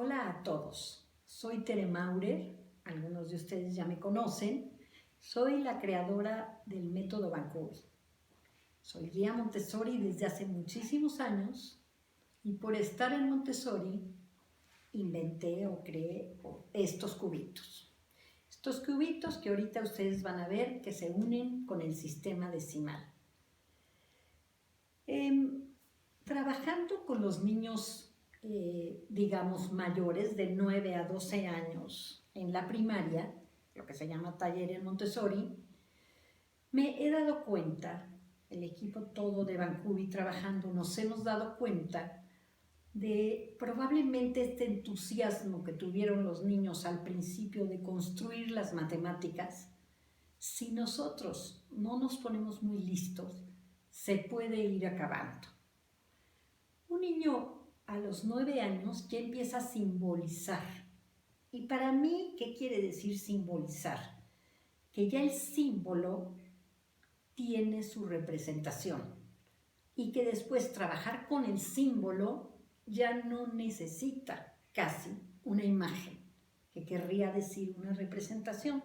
Hola a todos, soy Tere Maurer, algunos de ustedes ya me conocen, soy la creadora del método Bancubi. Soy guía Montessori desde hace muchísimos años y por estar en Montessori inventé o creé estos cubitos. Estos cubitos que ahorita ustedes van a ver que se unen con el sistema decimal. Trabajando con los niños digamos mayores de 9 a 12 años en la primaria, lo que se llama taller en Montessori, me he dado cuenta, el equipo todo de Bancubi trabajando, nos hemos dado cuenta de probablemente este entusiasmo que tuvieron los niños al principio de construir las matemáticas. Si nosotros no nos ponemos muy listos, se puede ir acabando. Un niño a los 9 años ya empieza a simbolizar. Y para mí, ¿qué quiere decir simbolizar? Que ya el símbolo tiene su representación y que después trabajar con el símbolo ya no necesita casi una imagen, que querría decir una representación.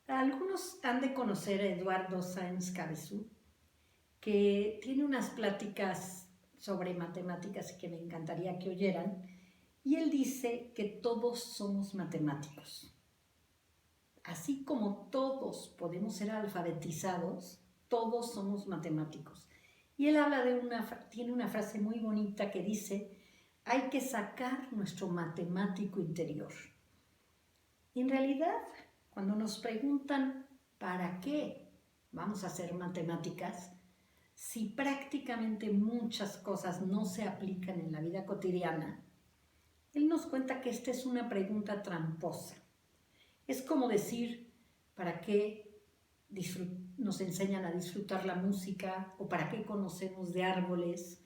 Algunos han de conocer a Eduardo Sáenz Cabezu, que tiene unas pláticas sobre matemáticas que me encantaría que oyeran, y él dice que todos somos matemáticos. Así como todos podemos ser alfabetizados, todos somos matemáticos. Y él habla tiene una frase muy bonita que dice, hay que sacar nuestro matemático interior. Y en realidad, cuando nos preguntan, ¿para qué vamos a hacer matemáticas? Si prácticamente muchas cosas no se aplican en la vida cotidiana, él nos cuenta que esta es una pregunta tramposa. Es como decir, ¿para qué nos enseñan a disfrutar la música? ¿O para qué conocemos de árboles?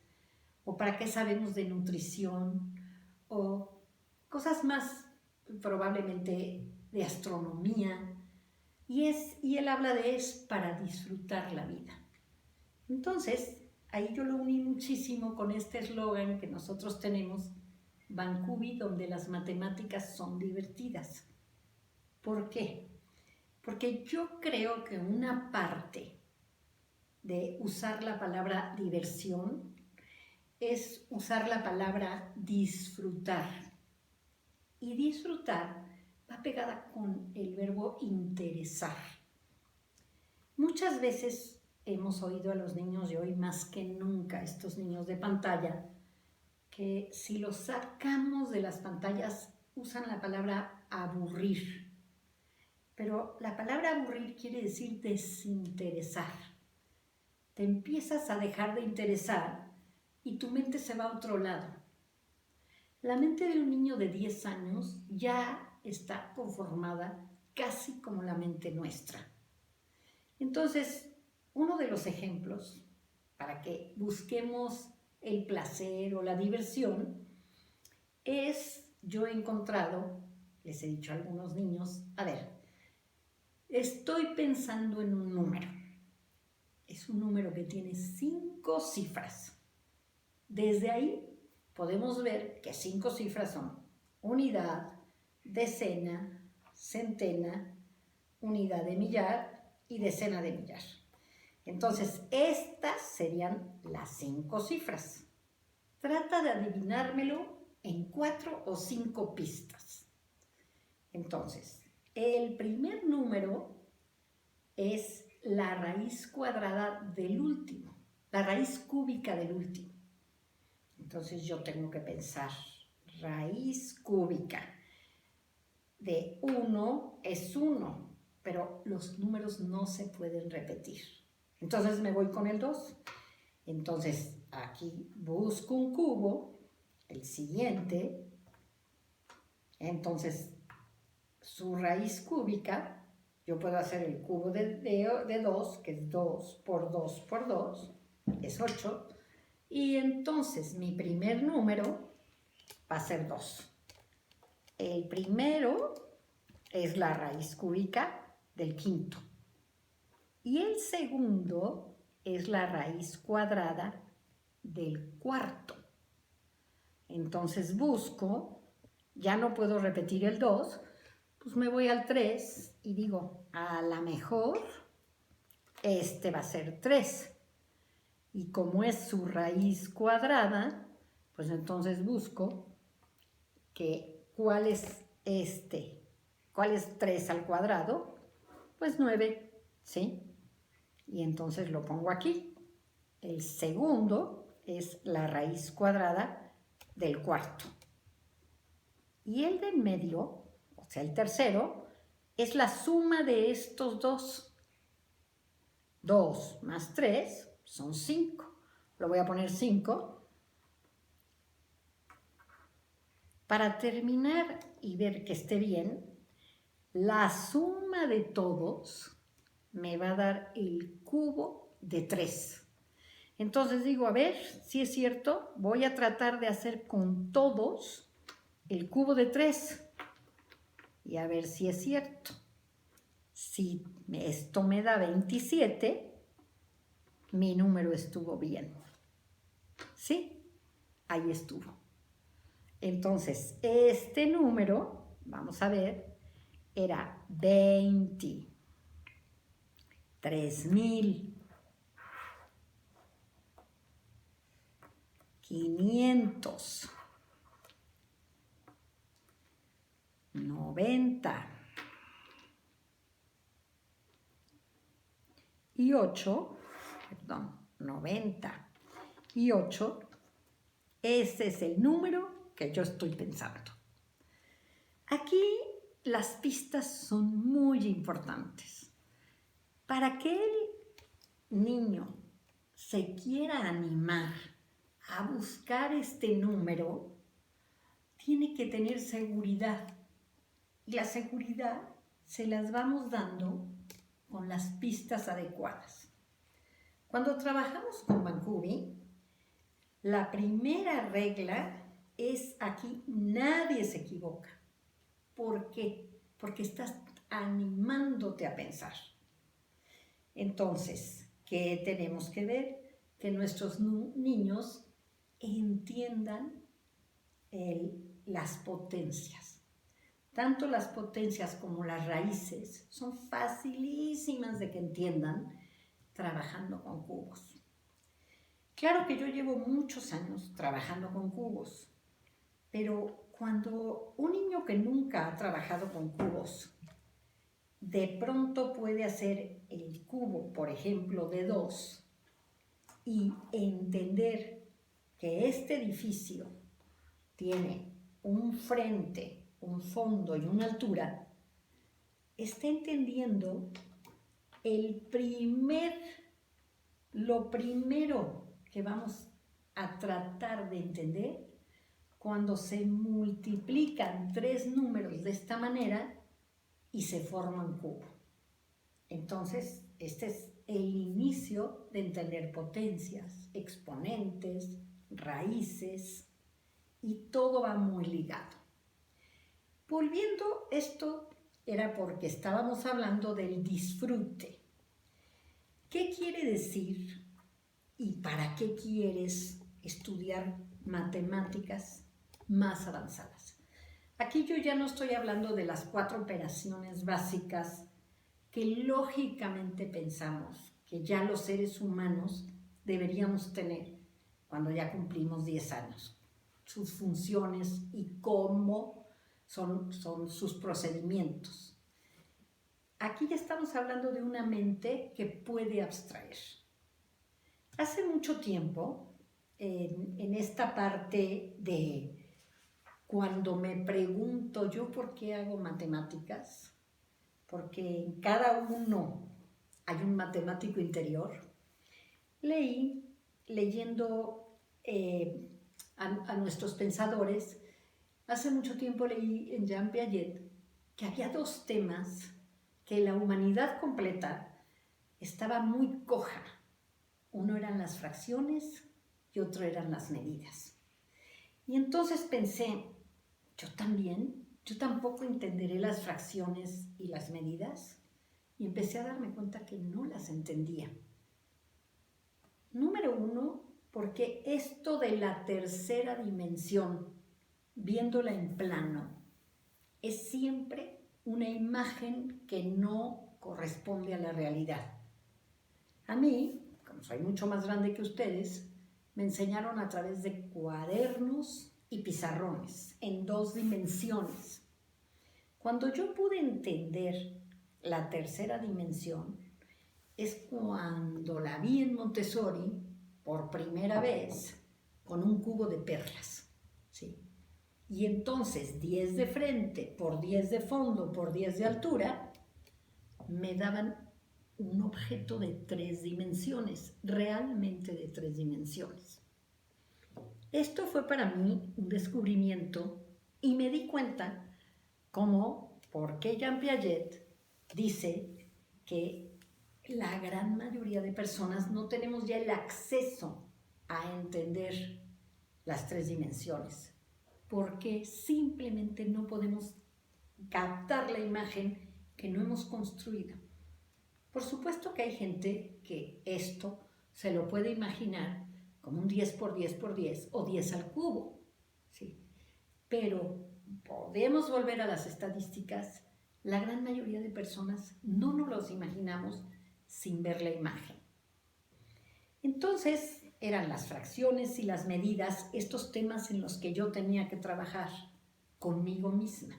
¿O para qué sabemos de nutrición? O cosas más probablemente de astronomía. Y él habla de es para disfrutar la vida. Entonces, ahí yo lo uní muchísimo con este eslogan que nosotros tenemos, Bancubi, donde las matemáticas son divertidas. ¿Por qué? Porque yo creo que una parte de usar la palabra diversión es usar la palabra disfrutar. Y disfrutar va pegada con el verbo interesar. Muchas veces hemos oído a los niños de hoy más que nunca, estos niños de pantalla, que si los sacamos de las pantallas usan la palabra aburrir. Pero la palabra aburrir quiere decir desinteresar. Te empiezas a dejar de interesar y tu mente se va a otro lado. La mente de un niño de 10 años ya está conformada casi como la mente nuestra. Entonces, uno de los ejemplos para que busquemos el placer o la diversión es, yo he encontrado, les he dicho a algunos niños, a ver, estoy pensando en un número. Es un número que tiene 5 cifras. Desde ahí podemos ver que 5 cifras son unidad, decena, centena, unidad de millar y decena de millar. Entonces, estas serían las 5 cifras. Trata de adivinármelo en 4 o 5 pistas. Entonces, el primer número es la raíz cuadrada del último, la raíz cúbica del último. Entonces, yo tengo que pensar, raíz cúbica de 1 es 1, pero los números no se pueden repetir. Entonces me voy con el 2. Entonces aquí busco un cubo, el siguiente. Entonces su raíz cúbica, yo puedo hacer el cubo de 2, que es 2 por 2 por 2, es 8. Y entonces mi primer número va a ser 2. El primero es la raíz cúbica del quinto. Y el segundo es la raíz cuadrada del cuarto. Entonces busco, ya no puedo repetir el 2, pues me voy al 3 y digo, a lo mejor este va a ser 3. Y como es su raíz cuadrada, pues entonces busco que cuál es cuál es 3 al cuadrado, pues 9, ¿sí? Y entonces lo pongo aquí. El segundo es la raíz cuadrada del cuarto. Y el de en medio, o sea, el tercero, es la suma de estos dos. 2 más 3 son 5. Lo voy a poner 5. Para terminar y ver que esté bien, la suma de todos me va a dar el cubo de 3. Entonces digo, a ver si es cierto, voy a tratar de hacer con todos el cubo de 3 y a ver si es cierto. Si esto me da 27, mi número estuvo bien. ¿Sí? Ahí estuvo. Entonces, este número, vamos a ver, era 23.590 y 8, perdón, 98, ese es el número que yo estoy pensando. Aquí las pistas son muy importantes. Para que el niño se quiera animar a buscar este número, tiene que tener seguridad. Y la seguridad se las vamos dando con las pistas adecuadas. Cuando trabajamos con Bankubi, la primera regla es aquí, nadie se equivoca. ¿Por qué? Porque estás animándote a pensar. Entonces, ¿qué tenemos que ver? Que nuestros niños entiendan las potencias. Tanto las potencias como las raíces son facilísimas de que entiendan trabajando con cubos. Claro que yo llevo muchos años trabajando con cubos, pero cuando un niño que nunca ha trabajado con cubos de pronto puede hacer el cubo, por ejemplo, de 2 y entender que este edificio tiene un frente, un fondo y una altura, está entendiendo lo primero que vamos a tratar de entender cuando se multiplican 3 números de esta manera y se forma un cubo. Entonces, este es el inicio de entender potencias, exponentes, raíces, y todo va muy ligado. Volviendo, esto era porque estábamos hablando del disfrute. ¿Qué quiere decir y para qué quieres estudiar matemáticas más avanzadas? Aquí yo ya no estoy hablando de las 4 operaciones básicas que lógicamente pensamos que ya los seres humanos deberíamos tener cuando ya cumplimos 10 años. Sus funciones y cómo son sus procedimientos. Aquí ya estamos hablando de una mente que puede abstraer. Hace mucho tiempo, en esta parte de cuando me pregunto yo por qué hago matemáticas, porque en cada uno hay un matemático interior, leyendo a nuestros pensadores, hace mucho tiempo leí en Jean Piaget que había 2 temas que la humanidad completa estaba muy coja. Uno eran las fracciones y otro eran las medidas. Y entonces pensé, yo tampoco entenderé las fracciones y las medidas, y empecé a darme cuenta que no las entendía. Número 1, porque esto de la tercera dimensión, viéndola en plano, es siempre una imagen que no corresponde a la realidad. A mí, como soy mucho más grande que ustedes, me enseñaron a través de cuadernos y pizarrones en 2 dimensiones. Cuando yo pude entender la tercera dimensión, es cuando la vi en Montessori por primera vez con un cubo de perlas, ¿sí? Y entonces 10 de frente por 10 de fondo por 10 de altura me daban un objeto de 3 dimensiones, realmente de 3 dimensiones. Esto fue para mí un descubrimiento y me di cuenta por qué Jean Piaget dice que la gran mayoría de personas no tenemos ya el acceso a entender las 3 dimensiones, porque simplemente no podemos captar la imagen que no hemos construido. Por supuesto que hay gente que esto se lo puede imaginar como un 10 por 10 por 10 o 10 al cubo, ¿sí? Pero podemos volver a las estadísticas, la gran mayoría de personas no nos los imaginamos sin ver la imagen. Entonces, eran las fracciones y las medidas, estos temas en los que yo tenía que trabajar conmigo misma.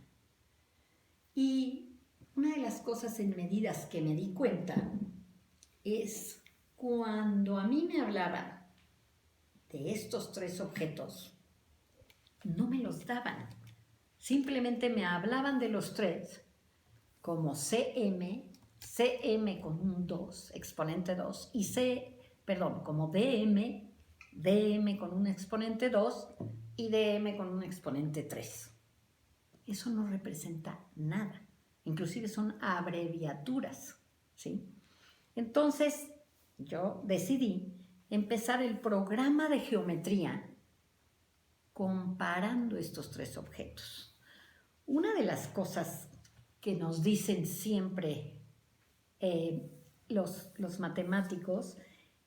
Y una de las cosas en medidas que me di cuenta es cuando a mí me hablaban de estos 3 objetos, no me los daban. Simplemente me hablaban de los 3 como CM con un 2, exponente 2, y como DM con un exponente 2 y DM con un exponente 3. Eso no representa nada. Inclusive son abreviaturas, ¿sí? Entonces, yo decidí empezar el programa de geometría comparando estos 3 objetos. Una de las cosas que nos dicen siempre los matemáticos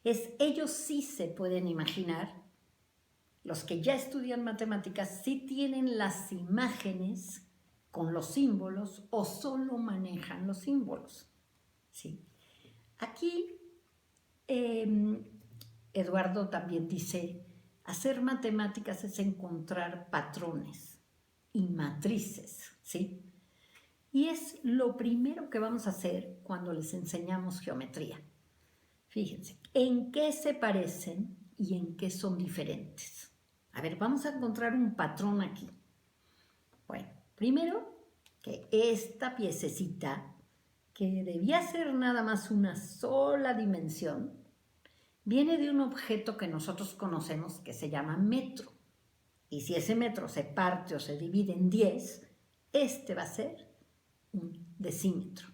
es ellos sí se pueden imaginar, los que ya estudian matemáticas sí tienen las imágenes con los símbolos o solo manejan los símbolos, ¿sí? Aquí Eduardo también dice, hacer matemáticas es encontrar patrones y matrices, ¿sí? Y es lo primero que vamos a hacer cuando les enseñamos geometría. Fíjense, ¿en qué se parecen y en qué son diferentes? A ver, vamos a encontrar un patrón aquí. Bueno, primero que esta piececita, que debía ser nada más una sola dimensión, viene de un objeto que nosotros conocemos que se llama metro. Y si ese metro se parte o se divide en 10, este va a ser un decímetro.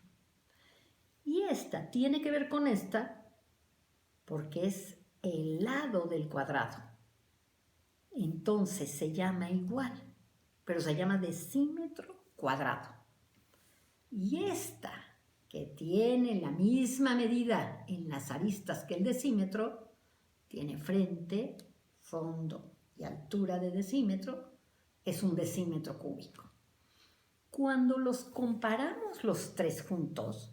Y esta tiene que ver con esta porque es el lado del cuadrado. Entonces se llama igual, pero se llama decímetro cuadrado. Y esta, que tiene la misma medida en las aristas que el decímetro, tiene frente, fondo y altura de decímetro, es un decímetro cúbico. Cuando los comparamos los 3 juntos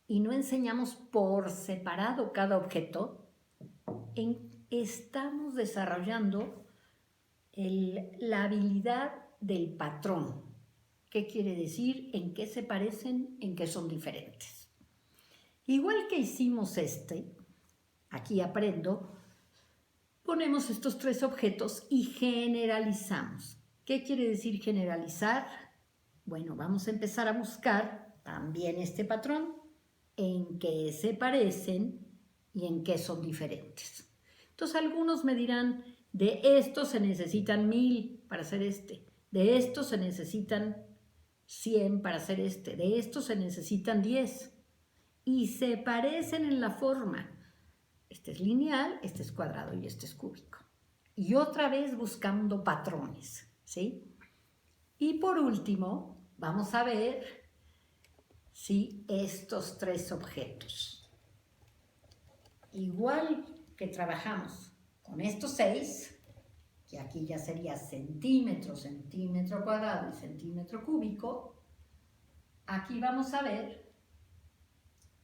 y no enseñamos por separado cada objeto, estamos desarrollando la habilidad del patrón. ¿Qué quiere decir? En qué se parecen, en qué son diferentes. Igual que hicimos aquí aprendo, ponemos estos 3 objetos y generalizamos. ¿Qué quiere decir generalizar? Bueno, vamos a empezar a buscar también este patrón, en qué se parecen y en qué son diferentes. Entonces algunos me dirán, de estos se necesitan 1000 para hacer de estos se necesitan 100 para hacer de estos se necesitan 10 y se parecen en la forma. Este es lineal, este es cuadrado y este es cúbico. Y otra vez buscando patrones, ¿sí? Y por último, vamos a ver si estos 3 objetos, igual que trabajamos con estos 6, que aquí ya sería centímetro, centímetro cuadrado y centímetro cúbico, aquí vamos a ver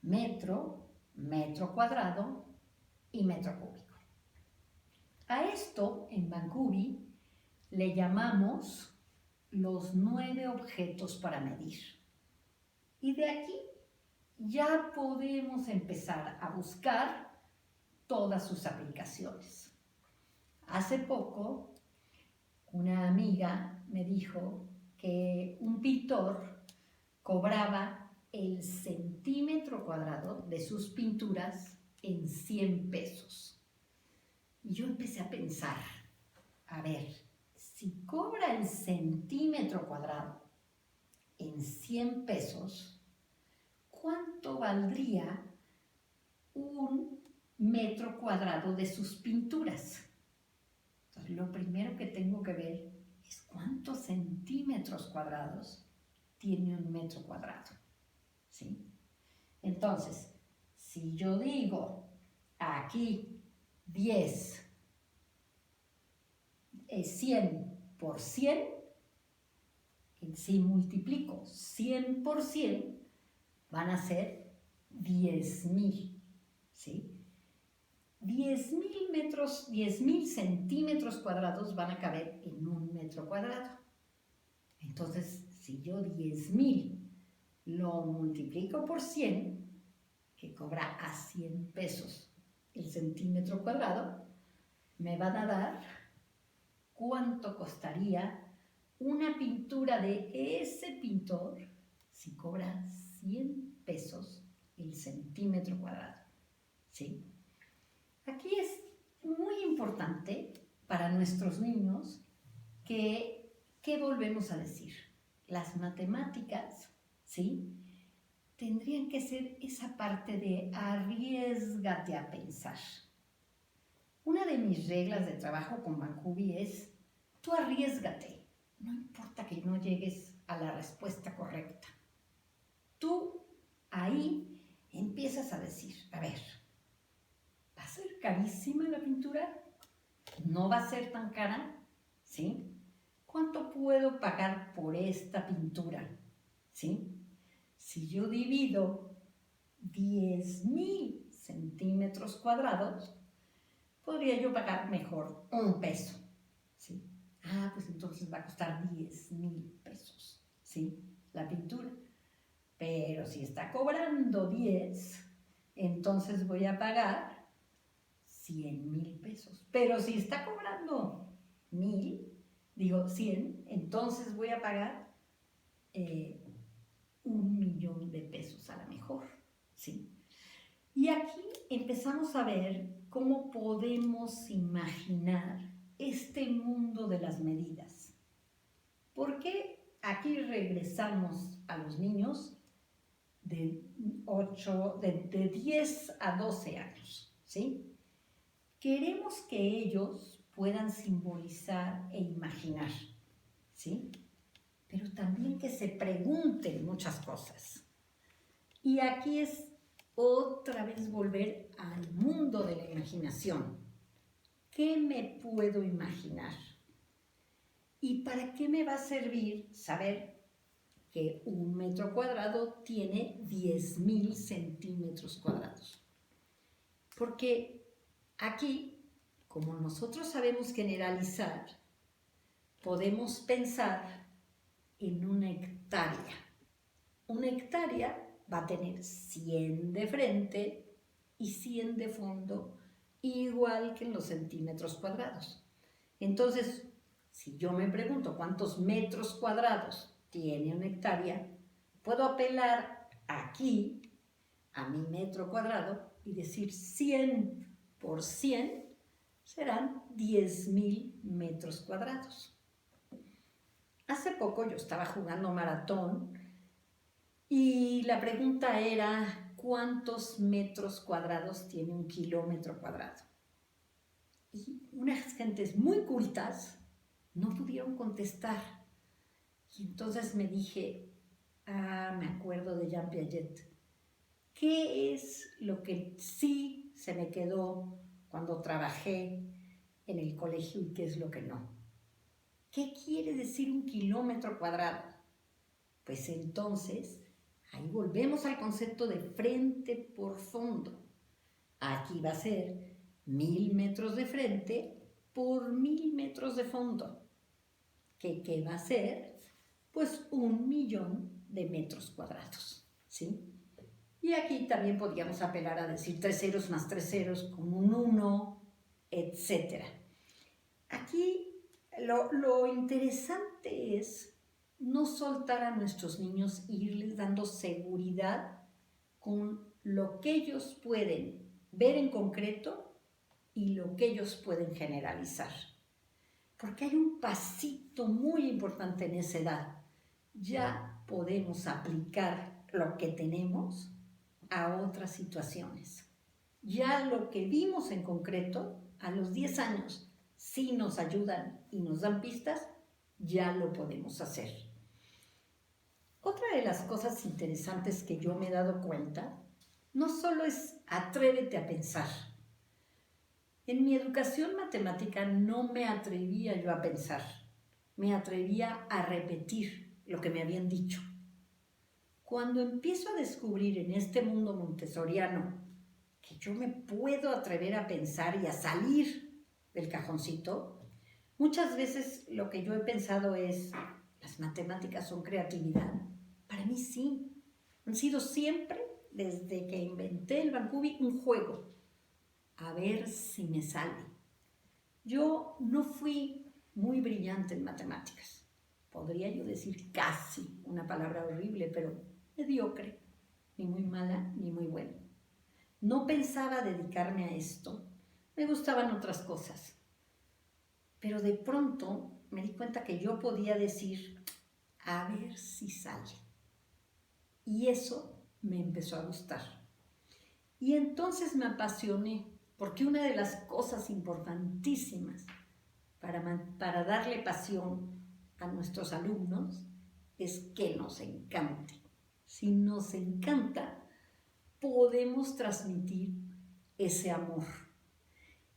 metro, metro cuadrado y metro cúbico. A esto, en Vancouver, le llamamos los 9 objetos para medir. Y de aquí ya podemos empezar a buscar todas sus aplicaciones. Hace poco, una amiga me dijo que un pintor cobraba el centímetro cuadrado de sus pinturas en 100 pesos. Y yo empecé a pensar, a ver, si cobra el centímetro cuadrado en 100 pesos, ¿cuánto valdría un metro cuadrado de sus pinturas? Entonces, lo primero que tengo que ver es cuántos centímetros cuadrados tiene un metro cuadrado, ¿sí? Entonces, si yo digo aquí 10 es 100 por 100, si multiplico 100 por 100, van a ser 10,000, ¿sí? 10,000 centímetros cuadrados van a caber en un metro cuadrado. Entonces, si yo 10,000 lo multiplico por 100, que cobra a 100 pesos el centímetro cuadrado, me van a dar cuánto costaría una pintura de ese pintor si cobra 100 pesos el centímetro cuadrado, ¿sí? Aquí es muy importante para nuestros niños que, ¿qué volvemos a decir? Las matemáticas, ¿sí? Tendrían que ser esa parte de arriésgate a pensar. Una de mis reglas de trabajo con Vancouver es, tú arriésgate, no importa que no llegues a la respuesta correcta. Tú ahí empiezas a decir, a ver, ¿va a ser carísima la pintura? ¿No va a ser tan cara? ¿Sí? ¿Cuánto puedo pagar por esta pintura? ¿Sí? Si yo divido 10,000 centímetros cuadrados, podría yo pagar mejor un peso, ¿sí? Ah, pues entonces va a costar 10,000 pesos, ¿sí? La pintura. Pero si está cobrando 10, entonces voy a pagar 100,000 pesos. Pero si está cobrando 100, entonces voy a pagar 1,000,000 de pesos a lo mejor, ¿sí? Y aquí empezamos a ver cómo podemos imaginar este mundo de las medidas. Porque aquí regresamos a los niños de 10 a 12 años, ¿sí? Queremos que ellos puedan simbolizar e imaginar, ¿sí? Pero también que se pregunten muchas cosas. Y aquí es otra vez volver al mundo de la imaginación. ¿Qué me puedo imaginar? ¿Y para qué me va a servir saber que un metro cuadrado tiene 10,000 centímetros cuadrados? Porque aquí, como nosotros sabemos generalizar, podemos pensar en una hectárea. Una hectárea va a tener 100 de frente y 100 de fondo, igual que en los centímetros cuadrados. Entonces, si yo me pregunto cuántos metros cuadrados tiene una hectárea, puedo apelar aquí a mi metro cuadrado y decir 100 por 100 serán 10,000 metros cuadrados. Hace poco yo estaba jugando maratón y la pregunta era ¿cuántos metros cuadrados tiene un kilómetro cuadrado? Y unas gentes muy cultas no pudieron contestar. Y entonces me dije, me acuerdo de Jean Piaget. ¿Qué es lo que sí se me quedó cuando trabajé en el colegio y qué es lo que no. ¿Qué quiere decir 1 kilómetro cuadrado? Pues entonces, ahí volvemos al concepto de frente por fondo. Aquí va a ser 1000 metros de frente por 1000 metros de fondo. ¿Qué va a ser? Pues 1 millón de metros cuadrados, ¿sí? Y aquí también podríamos apelar a decir 3 ceros más 3 ceros con un 1, etc. Aquí lo interesante es no soltar a nuestros niños e irles dando seguridad con lo que ellos pueden ver en concreto y lo que ellos pueden generalizar. Porque hay un pasito muy importante en esa edad. Ya podemos aplicar lo que tenemos a otras situaciones. Ya lo que vimos en concreto, a los 10 años, si nos ayudan y nos dan pistas, ya lo podemos hacer. Otra de las cosas interesantes que yo me he dado cuenta, no solo es atrévete a pensar. En mi educación matemática no me atrevía yo a pensar, me atrevía a repetir lo que me habían dicho. Cuando empiezo a descubrir en este mundo montessoriano que yo me puedo atrever a pensar y a salir del cajoncito, muchas veces lo que yo he pensado es, ¿las matemáticas son creatividad? Para mí sí, han sido siempre, desde que inventé el Bancubi, un juego, a ver si me sale. Yo no fui muy brillante en matemáticas, podría yo decir casi, una palabra horrible, pero mediocre, ni muy mala ni muy buena. No pensaba dedicarme a esto, me gustaban otras cosas, pero de pronto me di cuenta que yo podía decir, a ver si sale. Y eso me empezó a gustar. Y entonces me apasioné, porque una de las cosas importantísimas para darle pasión a nuestros alumnos es que nos encante. Si nos encanta, podemos transmitir ese amor.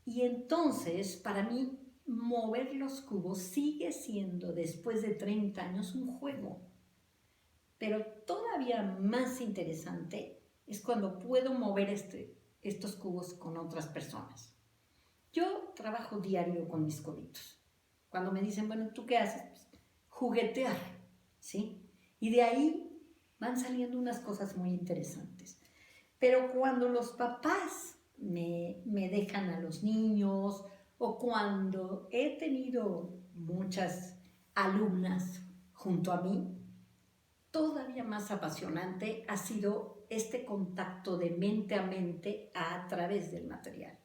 Y entonces, para mí, mover los cubos sigue siendo, después de 30 años, un juego. Pero todavía más interesante es cuando puedo mover estos cubos con otras personas. Yo trabajo diario con mis cubitos. Cuando me dicen, bueno, ¿tú qué haces? Pues, juguetear, ¿sí? Y de ahí van saliendo unas cosas muy interesantes. Pero cuando los papás me dejan a los niños o cuando he tenido muchas alumnas junto a mí, todavía más apasionante ha sido este contacto de mente a mente a través del material.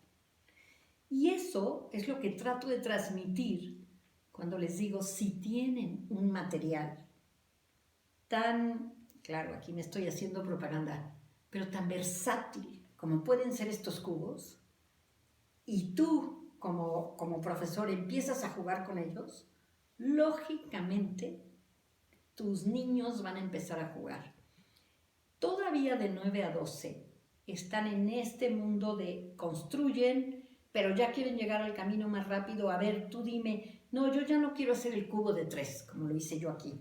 Y eso es lo que trato de transmitir cuando les digo, si tienen un material tan, claro, aquí me estoy haciendo propaganda, pero tan versátil como pueden ser estos cubos, y tú como profesor empiezas a jugar con ellos, lógicamente tus niños van a empezar a jugar. Todavía de 9 a 12 están en este mundo de construyen, pero ya quieren llegar al camino más rápido. A ver, tú dime, no, yo ya no quiero hacer el cubo de 3, como lo hice yo aquí.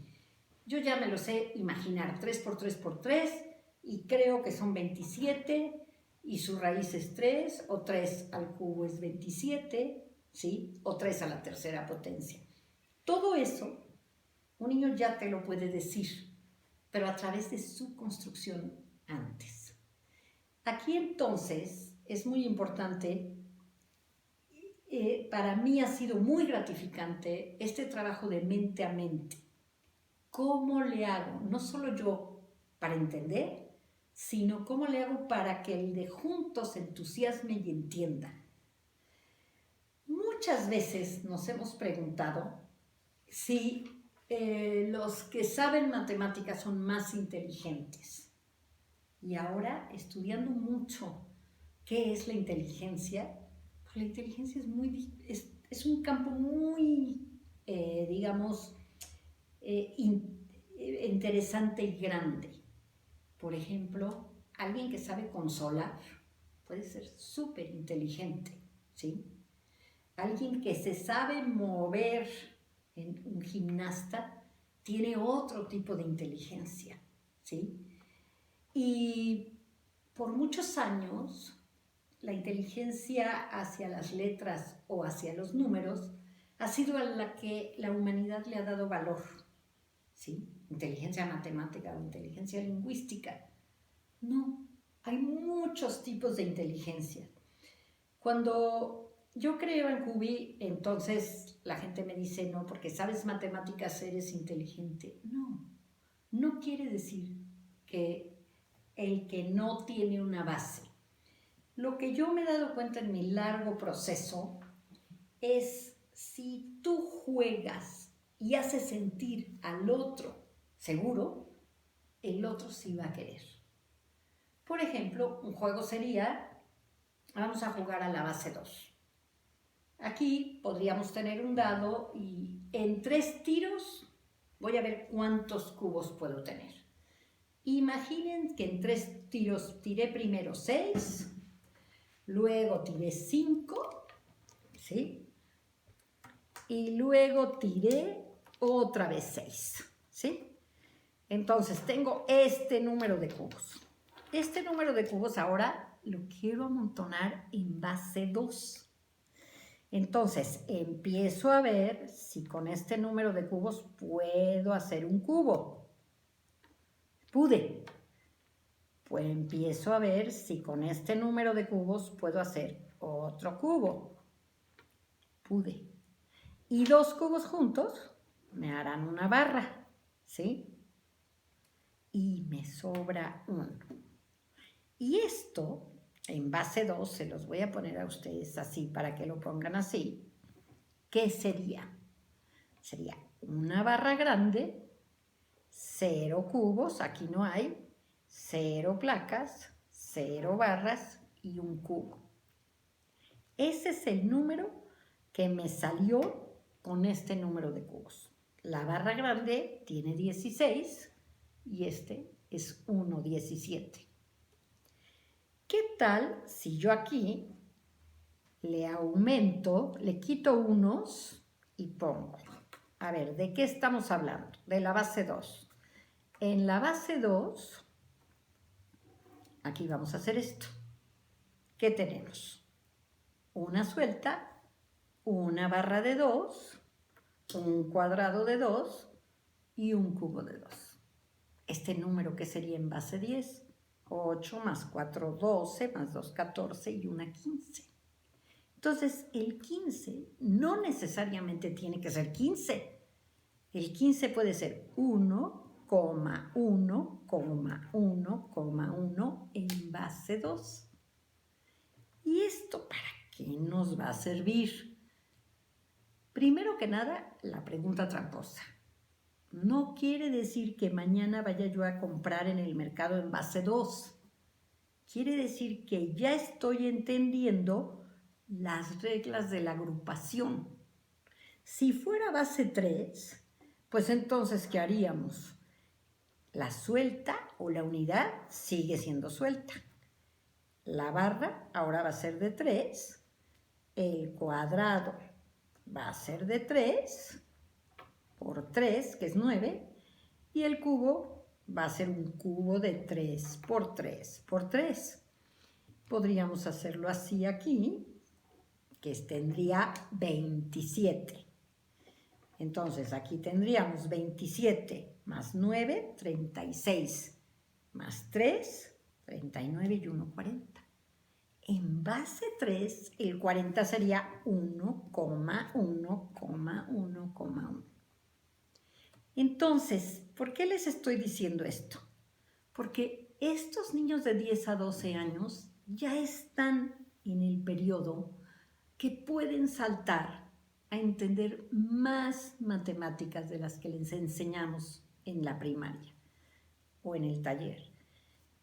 Yo ya me lo sé imaginar, 3 por 3 por 3, y creo que son 27, y su raíz es 3, o 3 al cubo es 27, ¿sí? O 3 a la tercera potencia. Todo eso, un niño ya te lo puede decir, pero a través de su construcción antes. Aquí entonces es muy importante, para mí ha sido muy gratificante este trabajo de mente a mente. ¿Cómo le hago? No solo yo para entender, sino cómo le hago para que el de juntos se entusiasme y entienda. Muchas veces nos hemos preguntado si los que saben matemáticas son más inteligentes. Y ahora, estudiando mucho qué es la inteligencia, pues la inteligencia es un campo muy, interesante y grande. Por ejemplo, alguien que sabe consolar puede ser súper inteligente, ¿sí? Alguien que se sabe mover, en un gimnasta, tiene otro tipo de inteligencia, ¿sí? Y por muchos años, la inteligencia hacia las letras o hacia los números ha sido a la que la humanidad le ha dado valor, ¿sí? Inteligencia matemática o inteligencia lingüística. No, hay muchos tipos de inteligencia. Cuando yo creo en QB, entonces la gente me dice, no, porque sabes matemáticas eres inteligente. No, no quiere decir que el que no tiene una base. Lo que yo me he dado cuenta en mi largo proceso es si tú juegas y haces sentir al otro seguro, el otro sí va a querer. Por ejemplo, un juego sería, vamos a jugar a la base 2. Aquí podríamos tener un dado y en 3 tiros voy a ver cuántos cubos puedo tener. Imaginen que en 3 tiros tiré primero 6, luego tiré 5, ¿sí? Y luego tiré otra vez 6, ¿sí? Entonces tengo este número de cubos. Este número de cubos ahora lo quiero amontonar en base 2. Entonces empiezo a ver si con este número de cubos puedo hacer un cubo. Pude. Pues empiezo a ver si con este número de cubos puedo hacer otro cubo. Pude. Y 2 cubos juntos me harán una barra, ¿sí? Y me sobra 1. Y esto, en base 2, se los voy a poner a ustedes así para que lo pongan así. ¿Qué sería? Sería una barra grande, 0 cubos, aquí no hay, 0 placas, 0 barras y un cubo. Ese es el número que me salió con este número de cubos. La barra grande tiene 16 y este es 1,17. ¿Qué tal si yo aquí le aumento, le quito unos y pongo? A ver, ¿de qué estamos hablando? De la base 2. En la base 2, aquí vamos a hacer esto. ¿Qué tenemos? Una suelta, una barra de 2, un cuadrado de 2 y un cubo de 2. Este número que sería en base 10, 8 más 4, 12, más 2, 14 y una 15. Entonces, el 15 no necesariamente tiene que ser 15. El 15 puede ser 1,1,1,1 en base 2. ¿Y esto para qué nos va a servir? Primero que nada, la pregunta tramposa. No quiere decir que mañana vaya yo a comprar en el mercado en base 2. Quiere decir que ya estoy entendiendo las reglas de la agrupación. Si fuera base 3, pues entonces, ¿qué haríamos? La suelta o la unidad sigue siendo suelta. La barra ahora va a ser de 3, el cuadrado va a ser de 3 por 3, que es 9, y el cubo va a ser un cubo de 3 por 3 por 3. Podríamos hacerlo así aquí, que tendría 27. Entonces aquí tendríamos 27 más 9, 36, más 3, 39 y 1, 40. En base 3, el 40 sería 1,1,1,1. Entonces, ¿por qué les estoy diciendo esto? Porque estos niños de 10 a 12 años ya están en el periodo que pueden saltar a entender más matemáticas de las que les enseñamos en la primaria o en el taller.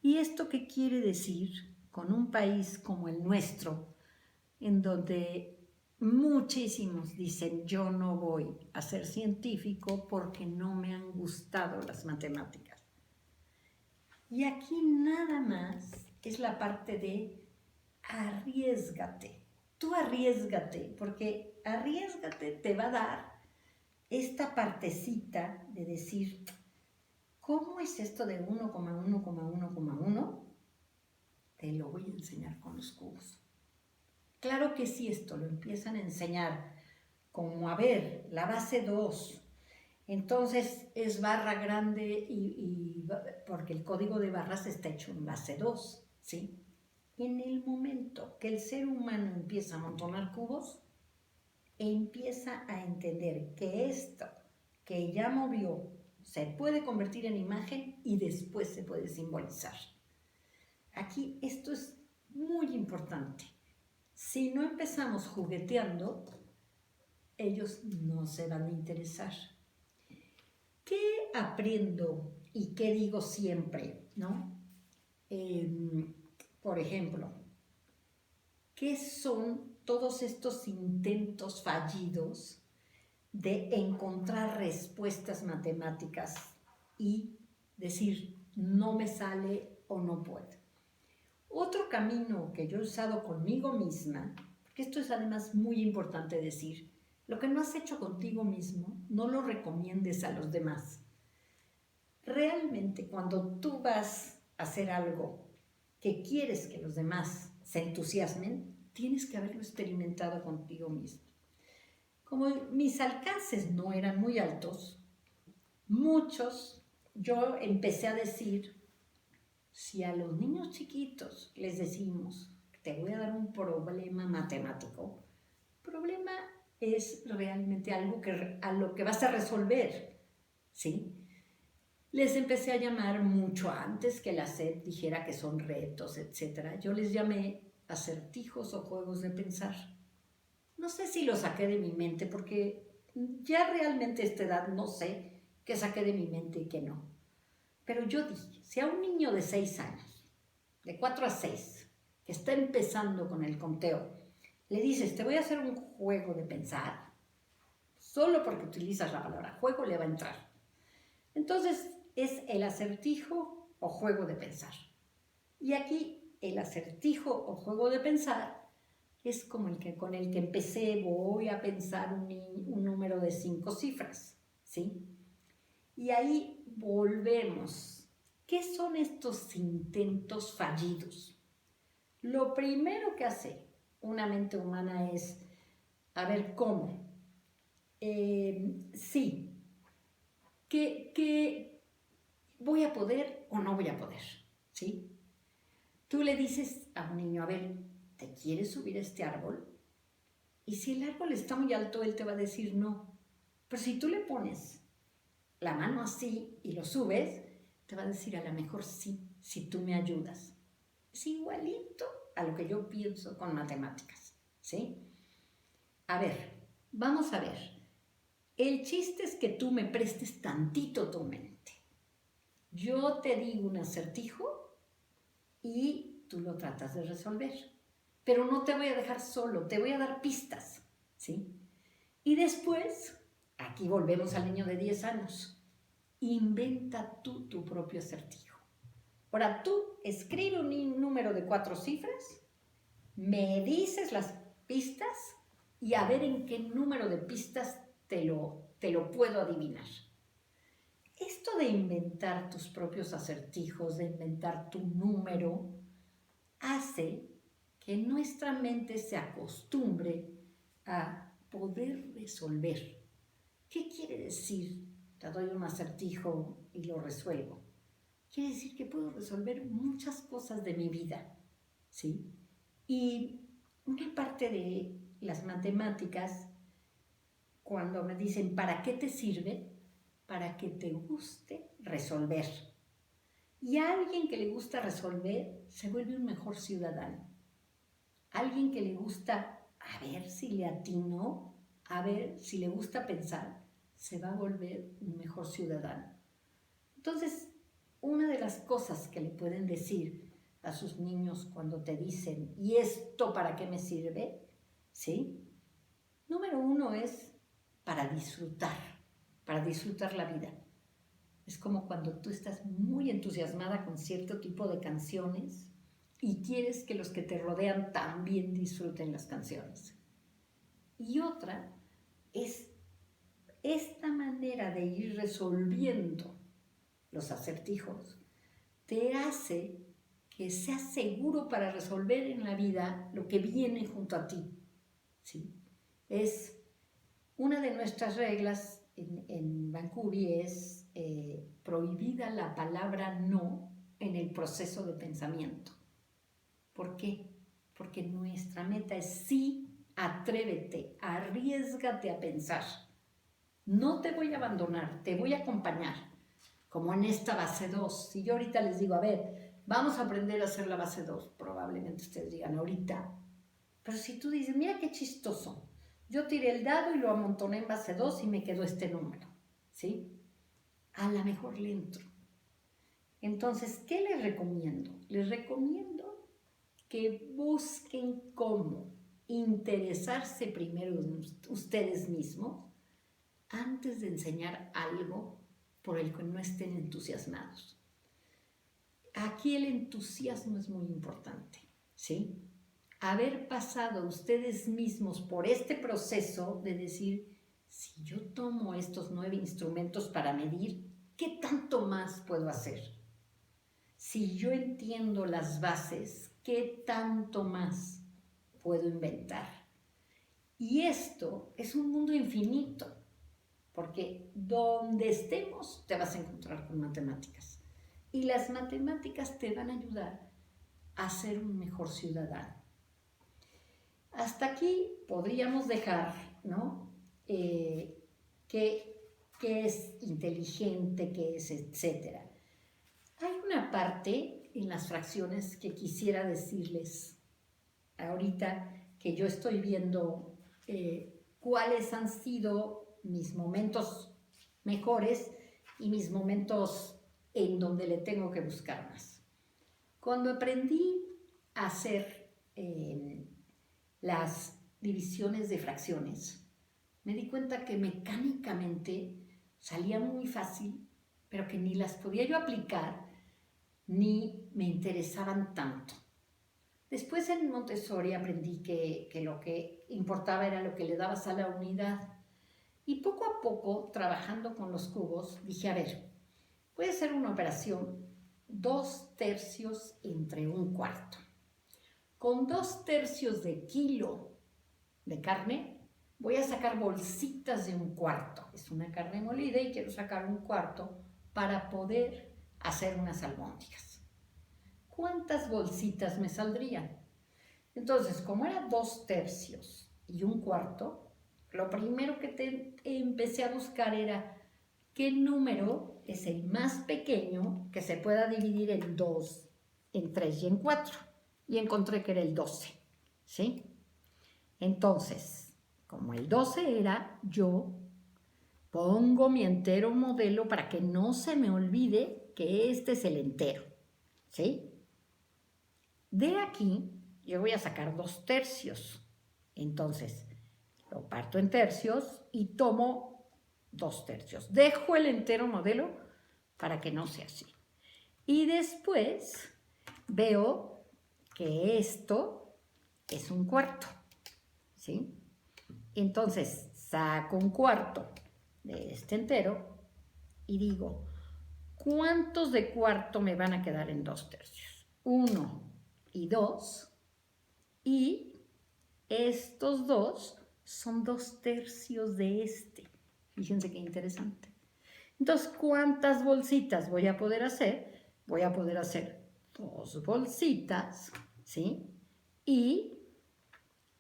¿Y esto qué quiere decir con un país como el nuestro, en donde muchísimos dicen yo no voy a ser científico porque no me han gustado las matemáticas? Y aquí nada más es la parte de arriésgate. tú arriésgate, porque arriésgate te va a dar esta partecita de decir, ¿cómo es esto de 1,1,1,1? Te lo voy a enseñar con los cubos. Claro que sí, esto lo empiezan a enseñar como, a ver, la base 2. Entonces es barra grande porque el código de barras está hecho en base 2, ¿sí? En el momento que el ser humano empieza a amontonar cubos, empieza a entender que esto que ya movió se puede convertir en imagen y después se puede simbolizar. Aquí esto es muy importante. Si no empezamos jugueteando, ellos no se van a interesar. ¿Qué aprendo y qué digo siempre, no? Por ejemplo, ¿qué son todos estos intentos fallidos de encontrar respuestas matemáticas y decir, no me sale o no puedo? Otro camino que yo he usado conmigo misma, porque esto es además muy importante decir, lo que no has hecho contigo mismo, no lo recomiendes a los demás. Realmente cuando tú vas a hacer algo que quieres que los demás se entusiasmen, tienes que haberlo experimentado contigo mismo. Como mis alcances no eran muy altos, yo empecé a decir, si a los niños chiquitos les decimos, te voy a dar un problema matemático, problema es realmente algo a lo que vas a resolver, ¿sí? Les empecé a llamar mucho antes que la SEP dijera que son retos, etc. Yo les llamé acertijos o juegos de pensar. No sé si lo saqué de mi mente, porque ya realmente a esta edad no sé qué saqué de mi mente y qué no. Pero yo dije, si a un niño de 6 años, de 4 a 6, que está empezando con el conteo, le dices, te voy a hacer un juego de pensar, solo porque utilizas la palabra juego le va a entrar. Entonces, es el acertijo o juego de pensar. Y aquí el acertijo o juego de pensar es como con el que empecé, voy a pensar un número de 5 cifras, ¿sí? Y ahí volvemos. ¿Qué son estos intentos fallidos? Lo primero que hace una mente humana es, a ver, ¿cómo? Sí. ¿Qué voy a poder o no voy a poder? ¿Sí? Tú le dices a un niño, a ver, ¿te quieres subir a este árbol? Y si el árbol está muy alto, él te va a decir no. Pero si tú le pones la mano así y lo subes, te va a decir a lo mejor sí, si tú me ayudas. Es igualito a lo que yo pienso con matemáticas, ¿sí? A ver, vamos a ver. El chiste es que tú me prestes tantito tu mente. Yo te digo un acertijo y tú lo tratas de resolver. Pero no te voy a dejar solo, te voy a dar pistas, ¿sí? Y después, aquí volvemos al niño de 10 años. Inventa tú tu propio acertijo. Ahora tú escribe un número de 4 cifras, me dices las pistas y a ver en qué número de pistas te lo puedo adivinar. Esto de inventar tus propios acertijos, de inventar tu número, hace que nuestra mente se acostumbre a poder resolver. ¿Qué quiere decir? Te doy un acertijo y lo resuelvo. Quiere decir que puedo resolver muchas cosas de mi vida, ¿sí? Y una parte de las matemáticas, cuando me dicen, ¿para qué te sirve? Para que te guste resolver. Y a alguien que le gusta resolver se vuelve un mejor ciudadano. Alguien que le gusta, a ver si le atino, a ver si le gusta pensar, se va a volver un mejor ciudadano. Entonces, una de las cosas que le pueden decir a sus niños cuando te dicen, ¿y esto para qué me sirve? ¿Sí? Número 1 es para disfrutar la vida. Es como cuando tú estás muy entusiasmada con cierto tipo de canciones y quieres que los que te rodean también disfruten las canciones. Y otra es esta manera de ir resolviendo los acertijos, te hace que seas seguro para resolver en la vida lo que viene junto a ti. ¿Sí? Es una de nuestras reglas en Vancouver es prohibida la palabra no en el proceso de pensamiento. ¿Por qué? Porque nuestra meta es sí, atrévete, arriésgate a pensar. No te voy a abandonar, te voy a acompañar, como en esta base 2. Si yo ahorita les digo, a ver, vamos a aprender a hacer la base 2, probablemente ustedes digan ahorita. Pero si tú dices, mira qué chistoso, yo tiré el dado y lo amontoné en base 2 y me quedó este número, ¿sí? A lo mejor le entro. Entonces, ¿qué les recomiendo? Les recomiendo que busquen cómo interesarse primero en ustedes mismos antes de enseñar algo por el que no estén entusiasmados. Aquí el entusiasmo es muy importante, ¿sí? Haber pasado ustedes mismos por este proceso de decir, si yo tomo estos 9 instrumentos para medir, ¿qué tanto más puedo hacer? Si yo entiendo las bases, ¿qué tanto más puedo inventar? Y esto es un mundo infinito, porque donde estemos te vas a encontrar con matemáticas. Y las matemáticas te van a ayudar a ser un mejor ciudadano. Hasta aquí podríamos dejar, ¿no? ¿Qué es inteligente, qué es, etcétera? Hay una parte en las fracciones que quisiera decirles ahorita que yo estoy viendo cuáles han sido mis momentos mejores y mis momentos en donde le tengo que buscar más. Cuando aprendí a hacer las divisiones de fracciones, me di cuenta que mecánicamente salía muy fácil, pero que ni las podía yo aplicar ni me interesaban tanto. Después en Montessori aprendí que lo que importaba era lo que le dabas a la unidad. Y poco a poco, trabajando con los cubos, dije, a ver, voy a hacer una operación 2/3 entre 1/4. Con 2/3 de kilo de carne, voy a sacar bolsitas de 1/4. Es una carne molida y quiero sacar 1/4 para poder hacer unas albóndigas. ¿Cuántas bolsitas me saldrían? Entonces, como era 2/3 y 1/4, lo primero que empecé a buscar era qué número es el más pequeño que se pueda dividir en 2, en 3 y en 4. Y encontré que era el 12, ¿sí? Entonces, como el 12 era, yo pongo mi entero modelo para que no se me olvide que este es el entero, ¿sí? De aquí, yo voy a sacar 2/3. Entonces, lo parto en tercios y tomo 2/3. Dejo el entero modelo para que no sea así. Y después veo que esto es 1/4, ¿sí? Entonces, saco 1/4 de este entero y digo, ¿cuántos de cuarto me van a quedar en 2/3? 1 y 2, y estos 2 son 2/3 de este. Fíjense qué interesante. Entonces, ¿cuántas bolsitas voy a poder hacer? Voy a poder hacer 2 bolsitas, ¿sí? Y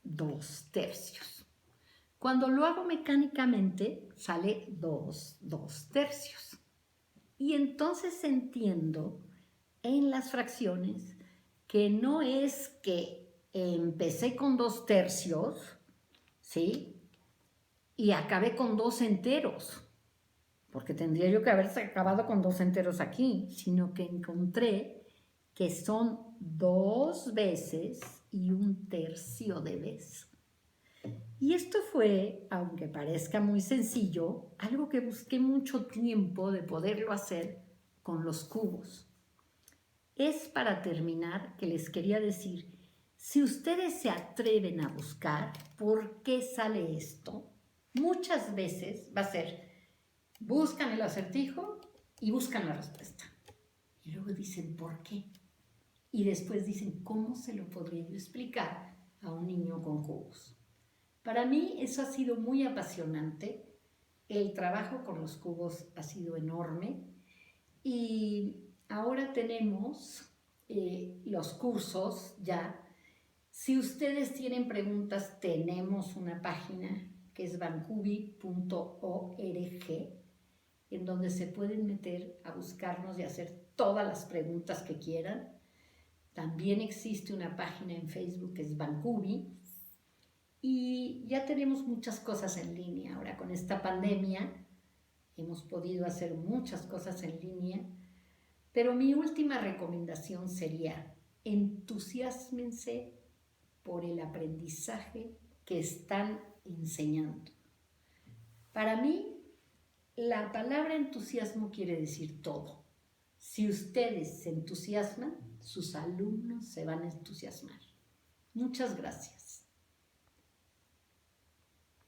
2/3. Cuando lo hago mecánicamente, sale 2/2. Y entonces entiendo en las fracciones que no es que empecé con 2/3, ¿sí? Y acabé con 2 enteros, porque tendría yo que haber acabado con 2 enteros aquí, sino que encontré que son 2 veces y 1/3 de vez. Y esto fue, aunque parezca muy sencillo, algo que busqué mucho tiempo de poderlo hacer con los cubos. es para terminar que les quería decir, si ustedes se atreven a buscar por qué sale esto, muchas veces va a ser, buscan el acertijo y buscan la respuesta. Y luego dicen, ¿por qué? Y después dicen, ¿cómo se lo podría yo explicar a un niño con cubos? Para mí eso ha sido muy apasionante. El trabajo con los cubos ha sido enorme y ahora tenemos los cursos ya. Si ustedes tienen preguntas, tenemos una página que es bancubi.org en donde se pueden meter a buscarnos y hacer todas las preguntas que quieran. También existe una página en Facebook que es Bancubi y ya tenemos muchas cosas en línea. Ahora con esta pandemia hemos podido hacer muchas cosas en línea, pero mi última recomendación sería entusiásmense por el aprendizaje que están enseñando. Para mí, la palabra entusiasmo quiere decir todo. Si ustedes se entusiasman, sus alumnos se van a entusiasmar. Muchas gracias.